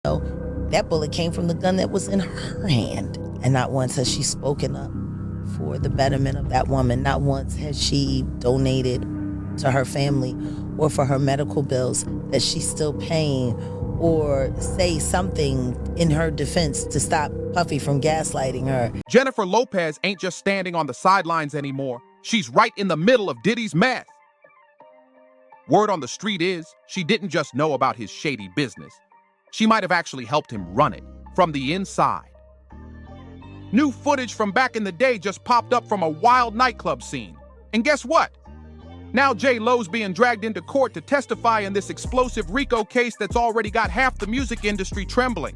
know, that bullet came from the gun that was in her hand. And not once has she spoken up for the betterment of that woman. Not once has she donated to her family or for her medical bills that she's still paying, or say something in her defense to stop Puffy from gaslighting her. Jennifer Lopez ain't just standing on the sidelines anymore. She's right in the middle of Diddy's mess. Word on the street is she didn't just know about his shady business. She might have actually helped him run it from the inside. New footage from back in the day just popped up from a wild nightclub scene. And guess what? Now J.Lo's being dragged into court to testify in this explosive RICO case that's already got half the music industry trembling.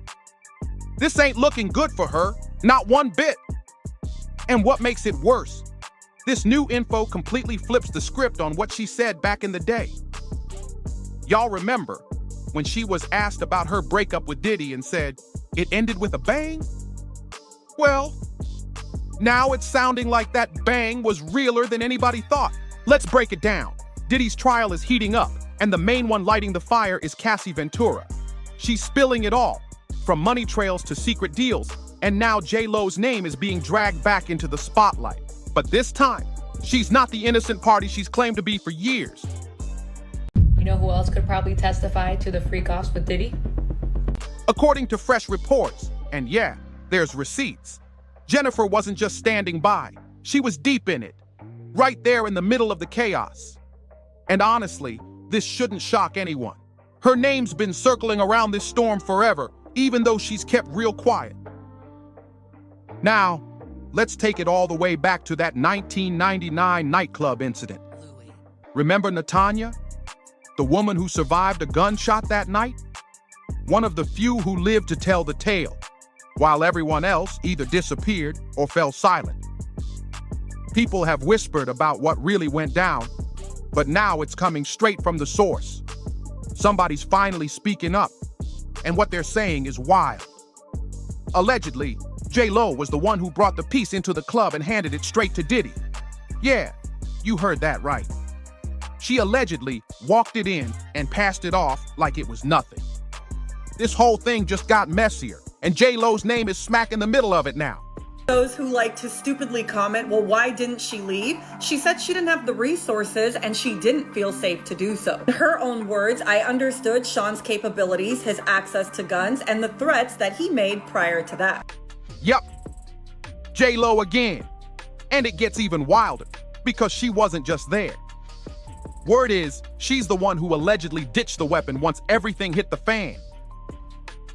This ain't looking good for her, not one bit. And what makes it worse? This new info completely flips the script on what she said back in the day. Y'all remember when she was asked about her breakup with Diddy and said, "It ended with a bang"? Well, now it's sounding like that bang was realer than anybody thought. Let's break it down. Diddy's trial is heating up, and the main one lighting the fire is Cassie Ventura. She's spilling it all, from money trails to secret deals, and now J.Lo's name is being dragged back into the spotlight. But this time, she's not the innocent party she's claimed to be for years. You know who else could probably testify to the freak-offs with Diddy? According to fresh reports, and yeah, there's receipts, Jennifer wasn't just standing by, she was deep in it. Right there in the middle of the chaos. And honestly, this shouldn't shock anyone. Her name's been circling around this storm forever, even though she's kept real quiet. Now, let's take it all the way back to that 1999 nightclub incident. Remember Natanya? The woman who survived a gunshot that night? One of the few who lived to tell the tale, while everyone else either disappeared or fell silent. People have whispered about what really went down, but now it's coming straight from the source. Somebody's finally speaking up, and what they're saying is wild. Allegedly, J.Lo was the one who brought the piece into the club and handed it straight to Diddy. Yeah, you heard that right. She allegedly walked it in and passed it off like it was nothing. This whole thing just got messier, and J.Lo's name is smack in the middle of it now. Those who like to stupidly comment, well, why didn't she leave? She said she didn't have the resources and she didn't feel safe to do so. In her own words, I understood Sean's capabilities, his access to guns, and the threats that he made prior to that. Yup, J.Lo again. And it gets even wilder, because she wasn't just there. Word is, she's the one who allegedly ditched the weapon once everything hit the fan.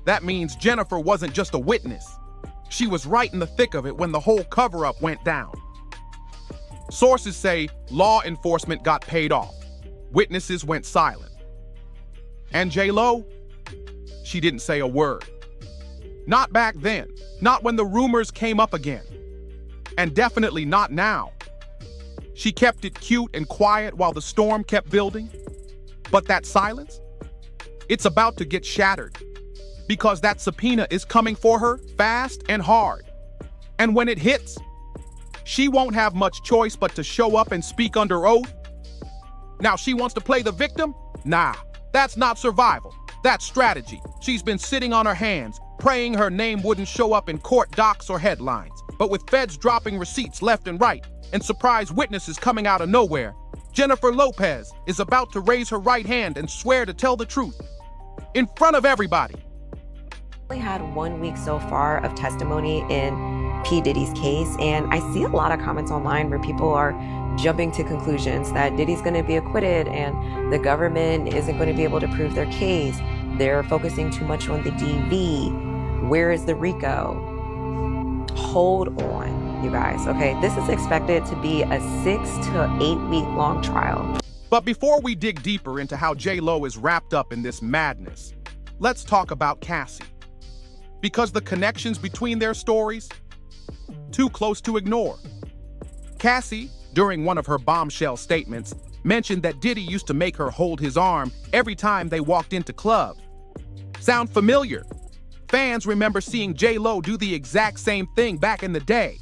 That means Jennifer wasn't just a witness. She was right in the thick of it when the whole cover-up went down. Sources say law enforcement got paid off. Witnesses went silent. And J.Lo? She didn't say a word. Not back then. Not when the rumors came up again. And definitely not now. She kept it cute and quiet while the storm kept building. But that silence? It's about to get shattered. Because that subpoena is coming for her fast and hard. And when it hits, she won't have much choice but to show up and speak under oath. Now she wants to play the victim? Nah, that's not survival. That's strategy. She's been sitting on her hands, praying her name wouldn't show up in court docs or headlines. But with feds dropping receipts left and right, and surprise witnesses coming out of nowhere, Jennifer Lopez is about to raise her right hand and swear to tell the truth. In front of everybody. We had 1 week so far of testimony in P. Diddy's case, and I see a lot of comments online where people are jumping to conclusions that Diddy's going to be acquitted and the government isn't going to be able to prove their case. They're focusing too much on the DV. Where is the RICO? Hold on, you guys, okay? This is expected to be a 6 to 8 week long trial. But before we dig deeper into how J.Lo is wrapped up in this madness, let's talk about Cassie. Because the connections between their stories, too close to ignore. Cassie, during one of her bombshell statements, mentioned that Diddy used to make her hold his arm every time they walked into clubs. Sound familiar? Fans remember seeing J.Lo do the exact same thing back in the day,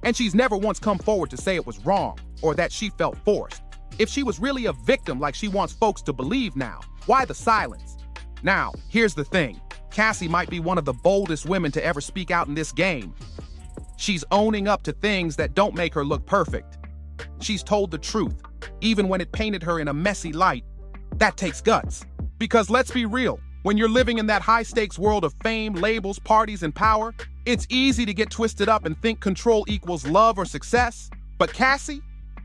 and she's never once come forward to say it was wrong or that she felt forced. If she was really a victim like she wants folks to believe now, why the silence? Now, here's the thing. Cassie might be one of the boldest women to ever speak out in this game. She's owning up to things that don't make her look perfect. She's told the truth, even when it painted her in a messy light. That takes guts. Because let's be real, when you're living in that high-stakes world of fame, labels, parties, and power, it's easy to get twisted up and think control equals love or success. But Cassie,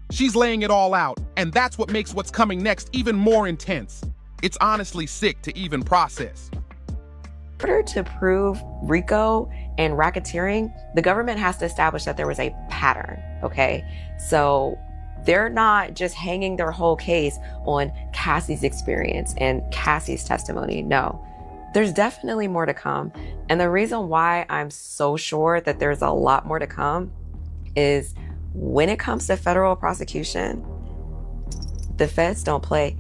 she's laying it all out, and that's what makes what's coming next even more intense. It's honestly sick to even process. In order to prove RICO and racketeering, the government has to establish that there was a pattern, okay? So they're not just hanging their whole case on Cassie's experience and Cassie's testimony. No, there's definitely more to come. And the reason why I'm so sure that there's a lot more to come is when it comes to federal prosecution, the feds don't play.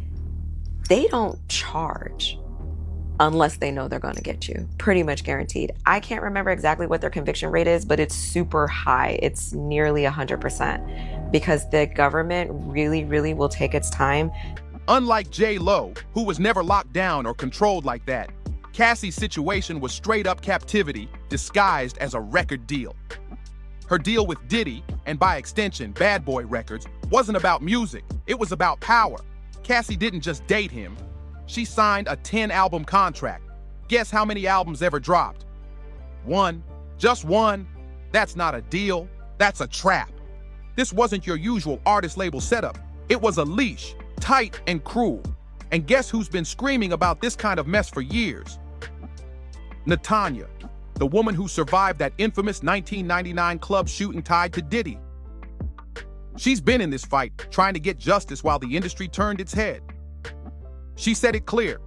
They don't charge unless they know they're going to get you. Pretty much guaranteed. I can't remember exactly what their conviction rate is, but it's super high. It's nearly 100% because the government really, really will take its time. Unlike J.Lo, who was never locked down or controlled like that, Cassie's situation was straight up captivity disguised as a record deal. Her deal with Diddy, and by extension, Bad Boy Records, wasn't about music. It was about power. Cassie didn't just date him. She signed a 10-album contract. Guess how many albums ever dropped? One. Just one. That's not a deal. That's a trap. This wasn't your usual artist label setup. It was a leash, tight and cruel. And guess who's been screaming about this kind of mess for years? Natanya, the woman who survived that infamous 1999 club shooting tied to Diddy. She's been in this fight, trying to get justice while the industry turned its head. She said it clear,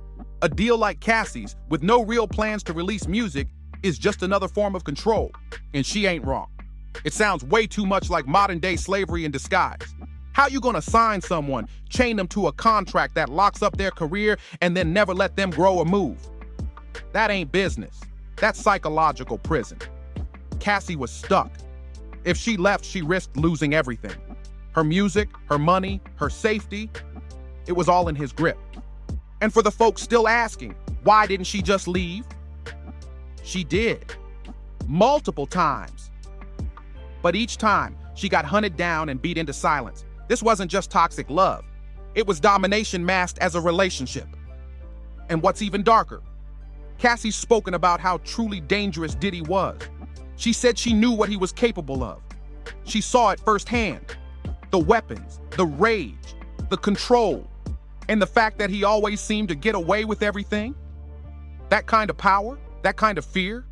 a deal like Cassie's, with no real plans to release music, is just another form of control. And she ain't wrong. It sounds way too much like modern-day slavery in disguise. How you gonna sign someone, chain them to a contract that locks up their career, and then never let them grow or move? That ain't business. That's psychological prison. Cassie was stuck. If she left, she risked losing everything. Her music, her money, her safety, it was all in his grip. And for the folks still asking, why didn't she just leave? She did. Multiple times. But each time, she got hunted down and beat into silence. This wasn't just toxic love. It was domination masked as a relationship. And what's even darker, Cassie's spoken about how truly dangerous Diddy was. She said she knew what he was capable of. She saw it firsthand. The weapons, the rage, the control, and the fact that he always seemed to get away with everything. That kind of power, that kind of fear,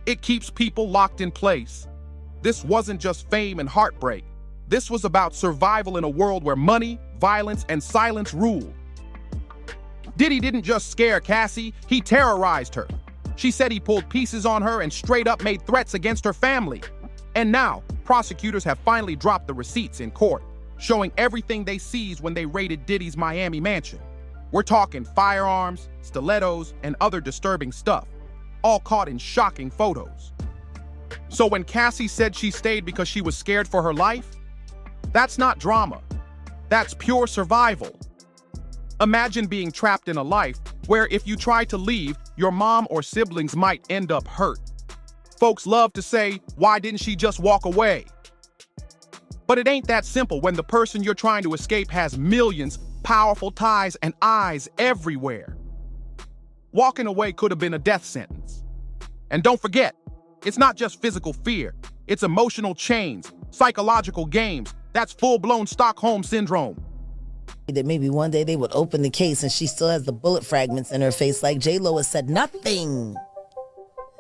it keeps people locked in place. This wasn't just fame and heartbreak. This was about survival in a world where money, violence, and silence ruled. Diddy didn't just scare Cassie, he terrorized her. She said he pulled pieces on her and straight up made threats against her family. And now, prosecutors have finally dropped the receipts in court, showing everything they seized when they raided Diddy's Miami mansion. We're talking firearms, stilettos, and other disturbing stuff, all caught in shocking photos. So when Cassie said she stayed because she was scared for her life, that's not drama. That's pure survival. Imagine being trapped in a life where if you try to leave, your mom or siblings might end up hurt. Folks love to say, why didn't she just walk away? But it ain't that simple when the person you're trying to escape has millions, powerful ties, and eyes everywhere. Walking away could have been a death sentence. And don't forget, it's not just physical fear, it's emotional chains, psychological games. That's full-blown Stockholm syndrome. That maybe one day they would open the case and she still has the bullet fragments in her face like J.Lo has said nothing.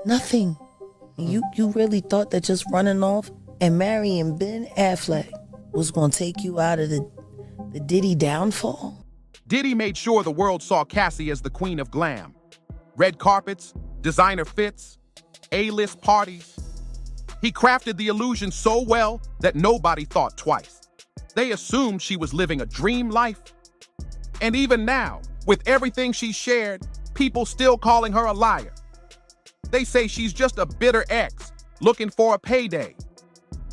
Nothing. You really thought that just running off and marrying Ben Affleck was going to take you out of the Diddy downfall? Diddy made sure the world saw Cassie as the queen of glam. Red carpets, designer fits, A-list parties. He crafted the illusion so well that nobody thought twice. They assumed she was living a dream life. And even now, with everything she shared, people still calling her a liar. They say she's just a bitter ex, looking for a payday.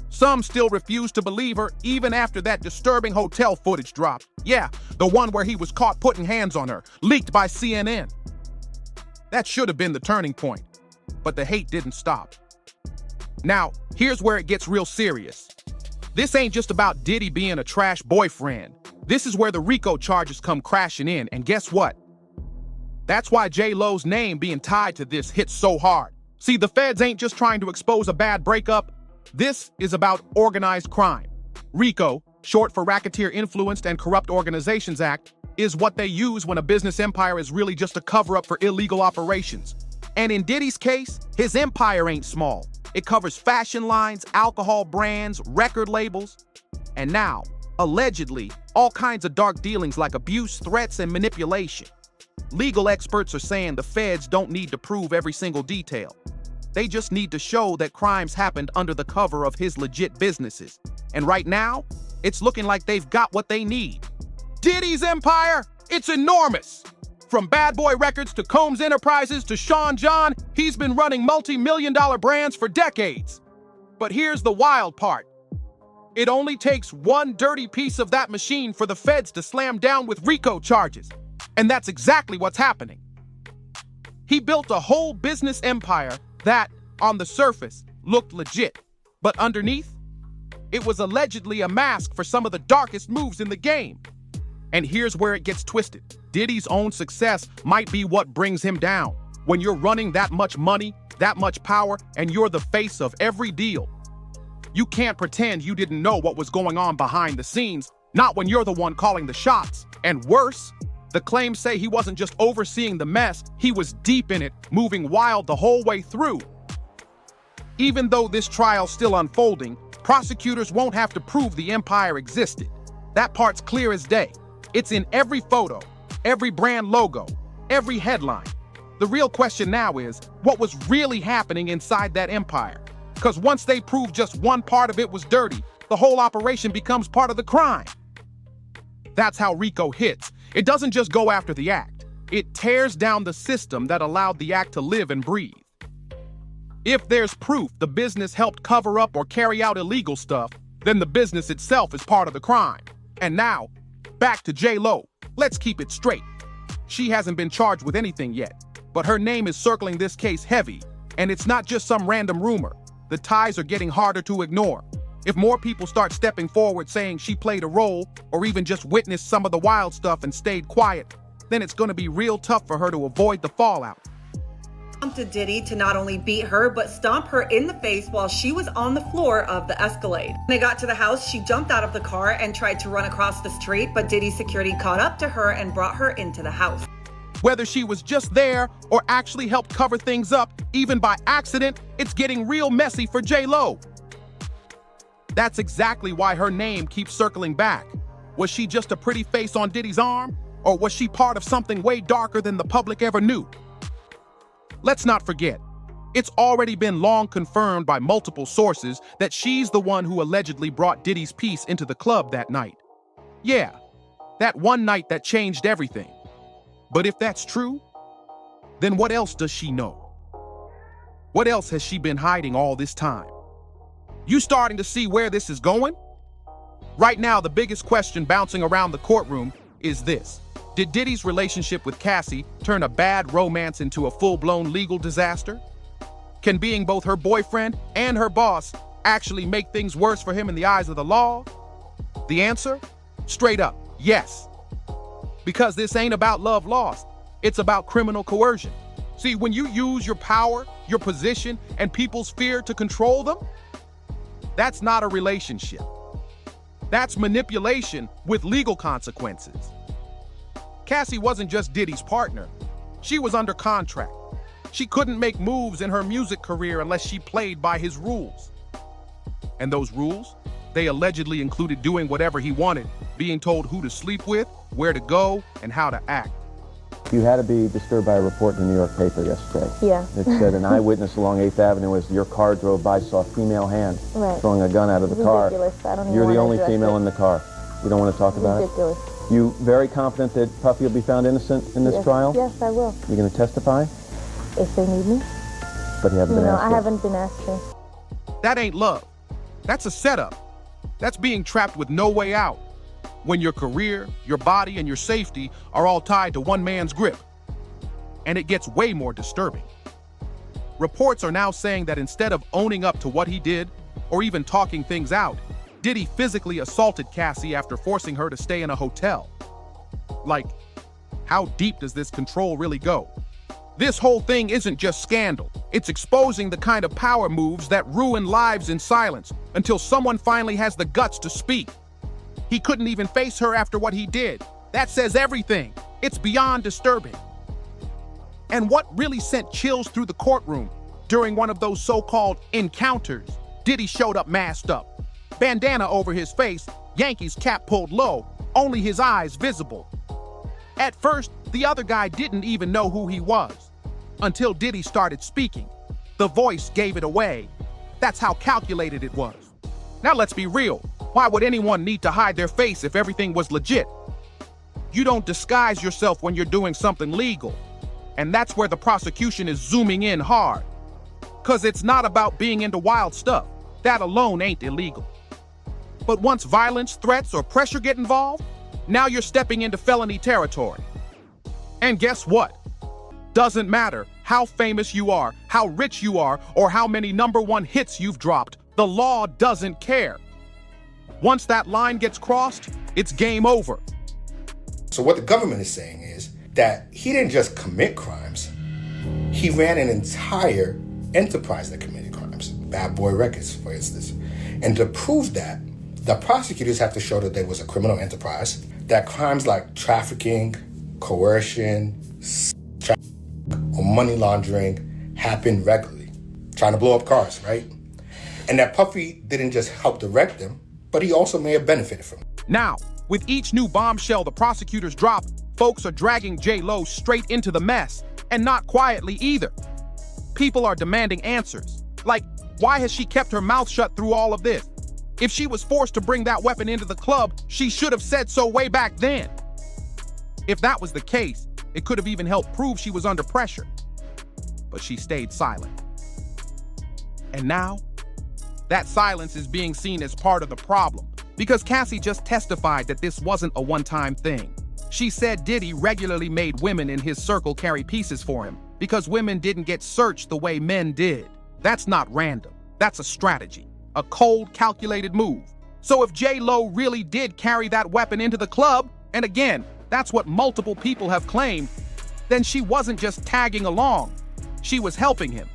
Some still refuse to believe her even after that disturbing hotel footage dropped. Yeah, the one where he was caught putting hands on her, leaked by CNN. That should have been the turning point. But the hate didn't stop. Now, here's where it gets real serious. This ain't just about Diddy being a trash boyfriend. This is where the RICO charges come crashing in, and guess what? That's why J.Lo's name being tied to this hits so hard. See, the feds ain't just trying to expose a bad breakup. This is about organized crime. RICO, short for Racketeer Influenced and Corrupt Organizations Act, is what they use when a business empire is really just a cover-up for illegal operations. And in Diddy's case, his empire ain't small. It covers fashion lines, alcohol brands, record labels, and now, allegedly, all kinds of dark dealings like abuse, threats, and manipulation. Legal experts are saying the feds don't need to prove every single detail. They just need to show that crimes happened under the cover of his legit businesses. And right now, it's looking like they've got what they need. Diddy's empire, it's enormous. From Bad Boy Records to Combs Enterprises to Sean John, he's been running multi-million-dollar brands for decades. But here's the wild part. It only takes one dirty piece of that machine for the feds to slam down with RICO charges. And that's exactly what's happening. He built a whole business empire that, on the surface, looked legit. But underneath, it was allegedly a mask for some of the darkest moves in the game. And here's where it gets twisted. Diddy's own success might be what brings him down. When you're running that much money, that much power, and you're the face of every deal, you can't pretend you didn't know what was going on behind the scenes, not when you're the one calling the shots. And worse, the claims say he wasn't just overseeing the mess, he was deep in it, moving wild the whole way through. Even though this trial's still unfolding, prosecutors won't have to prove the empire existed. That part's clear as day. It's in every photo, every brand logo, every headline. The real question now is, what was really happening inside that empire? Because once they prove just one part of it was dirty, the whole operation becomes part of the crime. That's how RICO hits. It doesn't just go after the act. It tears down the system that allowed the act to live and breathe. If there's proof the business helped cover up or carry out illegal stuff, then the business itself is part of the crime. And now, back to J.Lo. Let's keep it straight. She hasn't been charged with anything yet, but her name is circling this case heavy, and it's not just some random rumor. The ties are getting harder to ignore. If more people start stepping forward saying she played a role, or even just witnessed some of the wild stuff and stayed quiet, then it's gonna be real tough for her to avoid the fallout. Prompted Diddy to not only beat her, but stomp her in the face while she was on the floor of the Escalade. When they got to the house, she jumped out of the car and tried to run across the street, but Diddy's security caught up to her and brought her into the house. Whether she was just there or actually helped cover things up, even by accident, it's getting real messy for J.Lo. That's exactly why her name keeps circling back. Was she just a pretty face on Diddy's arm? Or was she part of something way darker than the public ever knew? Let's not forget, it's already been long confirmed by multiple sources that she's the one who allegedly brought Diddy's piece into the club that night. Yeah, that one night that changed everything. But if that's true, then what else does she know? What else has she been hiding all this time? You starting to see where this is going? Right now, the biggest question bouncing around the courtroom is this. Did Diddy's relationship with Cassie turn a bad romance into a full-blown legal disaster? Can being both her boyfriend and her boss actually make things worse for him in the eyes of the law? The answer? Straight up, yes. Because this ain't about love lost, it's about criminal coercion. See, when you use your power, your position, and people's fear to control them, that's not a relationship. That's manipulation with legal consequences. Cassie wasn't just Diddy's partner. She was under contract. She couldn't make moves in her music career unless she played by his rules. And those rules, they allegedly included doing whatever he wanted, being told who to sleep with, where to go, and how to act. You had to be disturbed by a report in the New York paper yesterday. Yeah. It said an eyewitness along 8th Avenue as your car drove by saw a female hand throwing a gun out of the car. Ridiculous. I don't even You're the want only to address female it. in the car. You don't want to talk about Ridiculous. it? You very confident that Puffy will be found innocent in this Yes. trial? Yes, I will. You're going to testify? If they need me. But you haven't been No, asked I yet. haven't been asked to. That ain't love. That's a setup. That's being trapped with no way out. When your career, your body, and your safety are all tied to one man's grip. And it gets way more disturbing. Reports are now saying that instead of owning up to what he did, or even talking things out, Diddy physically assaulted Cassie after forcing her to stay in a hotel. Like, how deep does this control really go? This whole thing isn't just scandal. It's exposing the kind of power moves that ruin lives in silence until someone finally has the guts to speak. He couldn't even face her after what he did. That says everything. It's beyond disturbing. And what really sent chills through the courtroom, during one of those so-called encounters, Diddy showed up masked up. Bandana over his face, Yankees cap pulled low, only his eyes visible. At first, the other guy didn't even know who he was, until Diddy started speaking. The voice gave it away. That's how calculated it was. Now let's be real. Why would anyone need to hide their face if everything was legit? You don't disguise yourself when you're doing something legal. And that's where the prosecution is zooming in hard. 'Cause it's not about being into wild stuff. That alone ain't illegal. But once violence, threats, or pressure get involved, now you're stepping into felony territory. And guess what? Doesn't matter how famous you are, how rich you are, or how many #1 hits you've dropped, the law doesn't care. Once that line gets crossed, it's game over. So what the government is saying is that he didn't just commit crimes, he ran an entire enterprise that committed crimes. Bad Boy Records, for instance. And to prove that, the prosecutors have to show that there was a criminal enterprise, that crimes like trafficking, coercion, or money laundering happen regularly. Trying to blow up cars, right? And that Puffy didn't just help direct them, but he also may have benefited from it. Now, with each new bombshell the prosecutors drop, folks are dragging J.Lo straight into the mess, and not quietly either. People are demanding answers. Like, why has she kept her mouth shut through all of this? If she was forced to bring that weapon into the club, she should have said so way back then. If that was the case, it could have even helped prove she was under pressure. But she stayed silent. And now, that silence is being seen as part of the problem, because Cassie just testified that this wasn't a one-time thing. She said Diddy regularly made women in his circle carry pieces for him, because women didn't get searched the way men did. That's not random. That's a strategy. A cold, calculated move. So if J.Lo really did carry that weapon into the club, and again, that's what multiple people have claimed, then she wasn't just tagging along. She was helping him.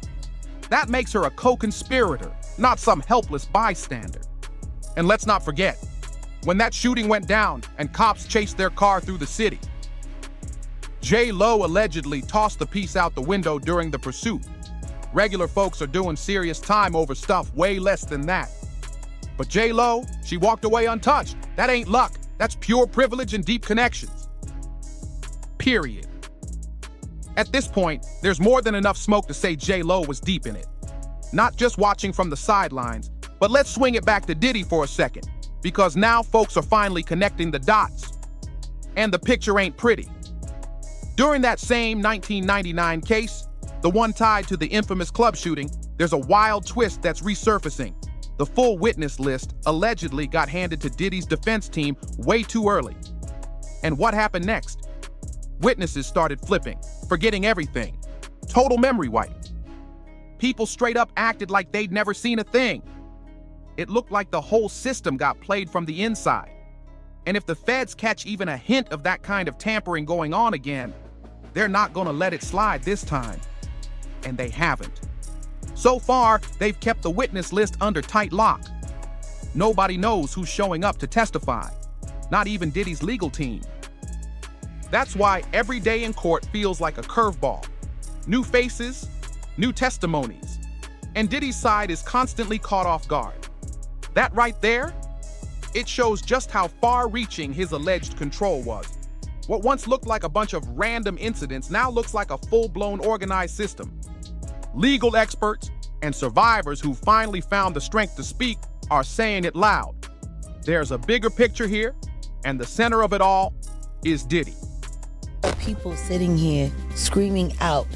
That makes her a co-conspirator, not some helpless bystander. And let's not forget, when that shooting went down and cops chased their car through the city, J.Lo allegedly tossed the piece out the window during the pursuit. Regular folks are doing serious time over stuff way less than that. But J.Lo, she walked away untouched. That ain't luck. That's pure privilege and deep connections. Period. At this point, there's more than enough smoke to say J.Lo was deep in it. Not just watching from the sidelines, but let's swing it back to Diddy for a second, because now folks are finally connecting the dots. And the picture ain't pretty. During that same 1999 case, the one tied to the infamous club shooting, there's a wild twist that's resurfacing. The full witness list allegedly got handed to Diddy's defense team way too early. And what happened next? Witnesses started flipping, forgetting everything. Total memory wipe. People straight up acted like they'd never seen a thing. It looked like the whole system got played from the inside. And if the feds catch even a hint of that kind of tampering going on again, they're not gonna let it slide this time. And they haven't. So far, they've kept the witness list under tight lock. Nobody knows who's showing up to testify, not even Diddy's legal team. That's why every day in court feels like a curveball. New faces, new testimonies, and Diddy's side is constantly caught off guard. That right there, it shows just how far-reaching his alleged control was. What once looked like a bunch of random incidents now looks like a full-blown organized system. Legal experts and survivors who finally found the strength to speak are saying it loud. There's a bigger picture here, and the center of it all is Diddy. People sitting here screaming out,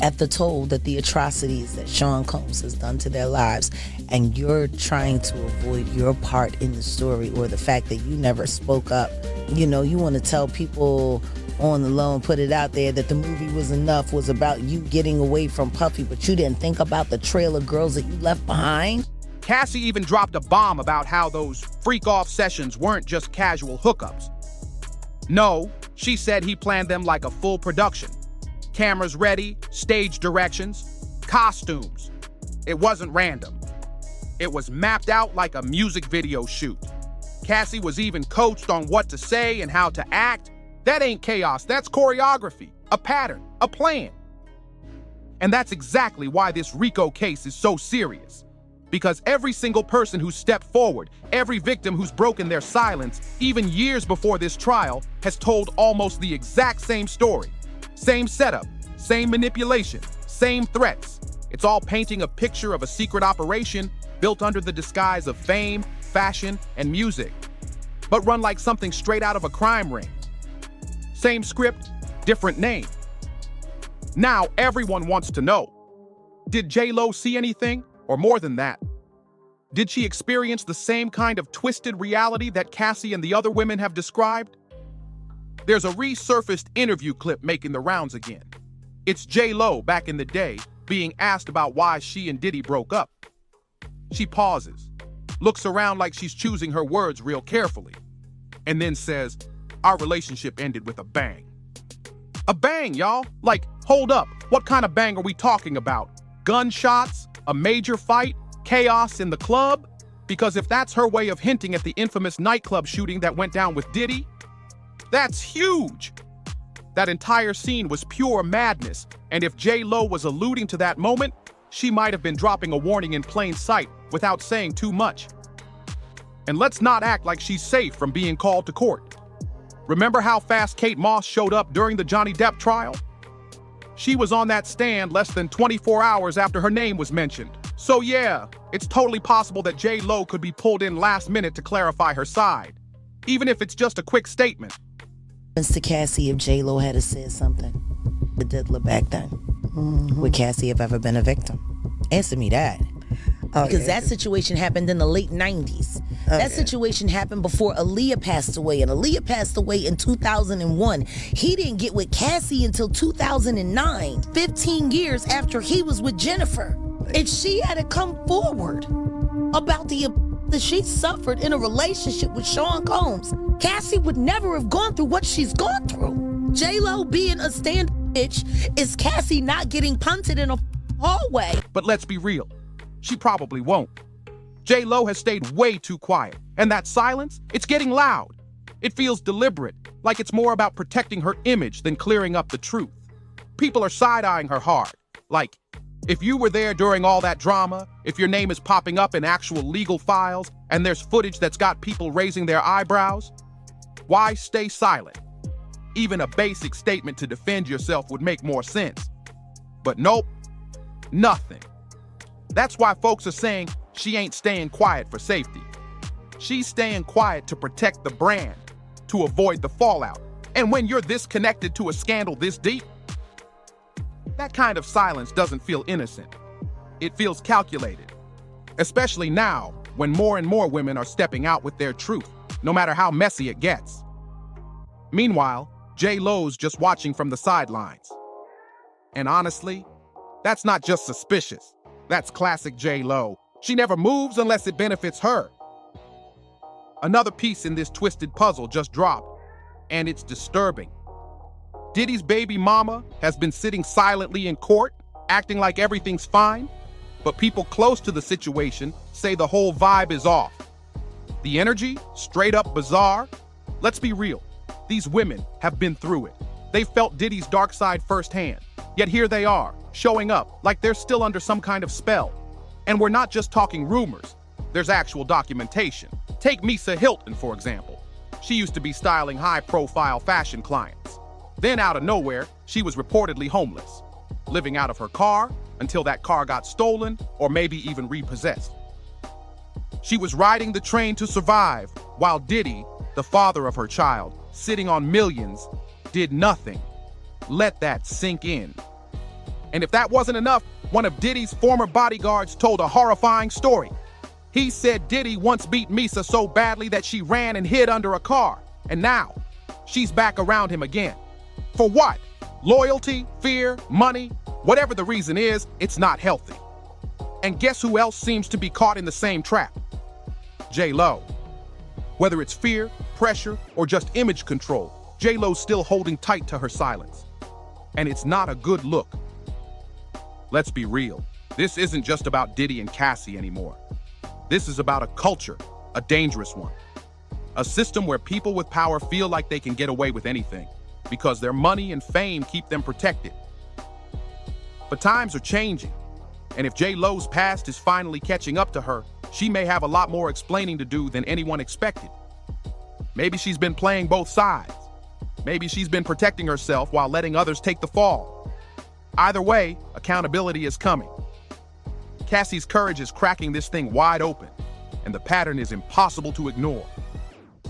at the toll that the atrocities that Sean Combs has done to their lives, and you're trying to avoid your part in the story, or the fact that you never spoke up. You know, you want to tell people on the low and put it out there that the movie was about you getting away from Puffy, but you didn't think about the trail of girls that you left behind. Cassie even dropped a bomb about how those freak-off sessions weren't just casual hookups. No, she said he planned them like a full production. Cameras ready, stage directions, costumes. It wasn't random. It was mapped out like a music video shoot. Cassie was even coached on what to say and how to act. That ain't chaos, that's choreography, a pattern, a plan. And that's exactly why this RICO case is so serious. Because every single person who stepped forward, every victim who's broken their silence, even years before this trial, has told almost the exact same story. Same setup, same manipulation, same threats. It's all painting a picture of a secret operation built under the disguise of fame, fashion, and music, but run like something straight out of a crime ring. Same script, different name. Now everyone wants to know, did J.Lo see anything? Or more than that, did she experience the same kind of twisted reality that Cassie and the other women have described? There's a resurfaced interview clip making the rounds again. It's J.Lo back in the day being asked about why she and Diddy broke up. She pauses, looks around like she's choosing her words real carefully, and then says, "Our relationship ended with a bang." A bang, y'all? Like, hold up, what kind of bang are we talking about? Gunshots? A major fight? Chaos in the club? Because if that's her way of hinting at the infamous nightclub shooting that went down with Diddy, that's huge. That entire scene was pure madness, and if J.Lo was alluding to that moment, she might have been dropping a warning in plain sight without saying too much. And let's not act like she's safe from being called to court. Remember how fast Kate Moss showed up during the Johnny Depp trial? She was on that stand less than 24 hours after her name was mentioned. So yeah, it's totally possible that J.Lo could be pulled in last minute to clarify her side, even if it's just a quick statement. To Cassie, if J.Lo had said something, the diddler back then, would Cassie have ever been a victim? Answer me that. Because that situation happened in the late 90s. That situation happened before Aaliyah passed away, and Aaliyah passed away in 2001. He didn't get with Cassie until 2009, 15 years after he was with Jennifer. If she had to come forward about the that she suffered in a relationship with Sean Combs, Cassie would never have gone through what she's gone through. J.Lo being a stand bitch is Cassie not getting punted in a hallway. But let's be real, she probably won't. J.Lo has stayed way too quiet, and that silence, it's getting loud. It feels deliberate, like it's more about protecting her image than clearing up the truth. People are side-eyeing her hard. Like, if you were there during all that drama, if your name is popping up in actual legal files, and there's footage that's got people raising their eyebrows, why stay silent? Even a basic statement to defend yourself would make more sense. But nope, nothing. That's why folks are saying she ain't staying quiet for safety. She's staying quiet to protect the brand, to avoid the fallout. And when you're this connected to a scandal this deep, that kind of silence doesn't feel innocent. It feels calculated. Especially now, when more and more women are stepping out with their truth, no matter how messy it gets. Meanwhile, J.Lo's just watching from the sidelines. And honestly, that's not just suspicious. That's classic J.Lo. She never moves unless it benefits her. Another piece in this twisted puzzle just dropped, and it's disturbing. Diddy's baby mama has been sitting silently in court, acting like everything's fine, but people close to the situation say the whole vibe is off. The energy, straight up bizarre. Let's be real, these women have been through it. They felt Diddy's dark side firsthand, yet here they are, showing up like they're still under some kind of spell. And we're not just talking rumors, there's actual documentation. Take Misa Hilton, for example. She used to be styling high-profile fashion clients. Then out of nowhere, she was reportedly homeless, living out of her car until that car got stolen or maybe even repossessed. She was riding the train to survive while Diddy, the father of her child, sitting on millions, did nothing. Let that sink in. And if that wasn't enough, one of Diddy's former bodyguards told a horrifying story. He said Diddy once beat Misa so badly that she ran and hid under a car. And now, she's back around him again. For what? Loyalty, fear, money? Whatever the reason is, it's not healthy. And guess who else seems to be caught in the same trap? J.Lo. Whether it's fear, pressure, or just image control, J.Lo's still holding tight to her silence. And it's not a good look. Let's be real. This isn't just about Diddy and Cassie anymore. This is about a culture, a dangerous one. A system where people with power feel like they can get away with anything because their money and fame keep them protected. But times are changing, and if J.Lo's past is finally catching up to her, she may have a lot more explaining to do than anyone expected. Maybe she's been playing both sides. Maybe she's been protecting herself while letting others take the fall. Either way, accountability is coming. Cassie's courage is cracking this thing wide open, and the pattern is impossible to ignore.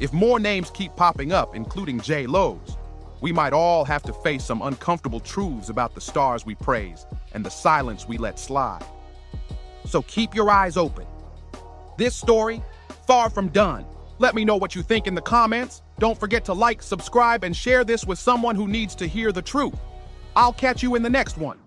If more names keep popping up, including J.Lo's, we might all have to face some uncomfortable truths about the stars we praise and the silence we let slide. So keep your eyes open. This story, far from done. Let me know what you think in the comments. Don't forget to like, subscribe, and share this with someone who needs to hear the truth. I'll catch you in the next one.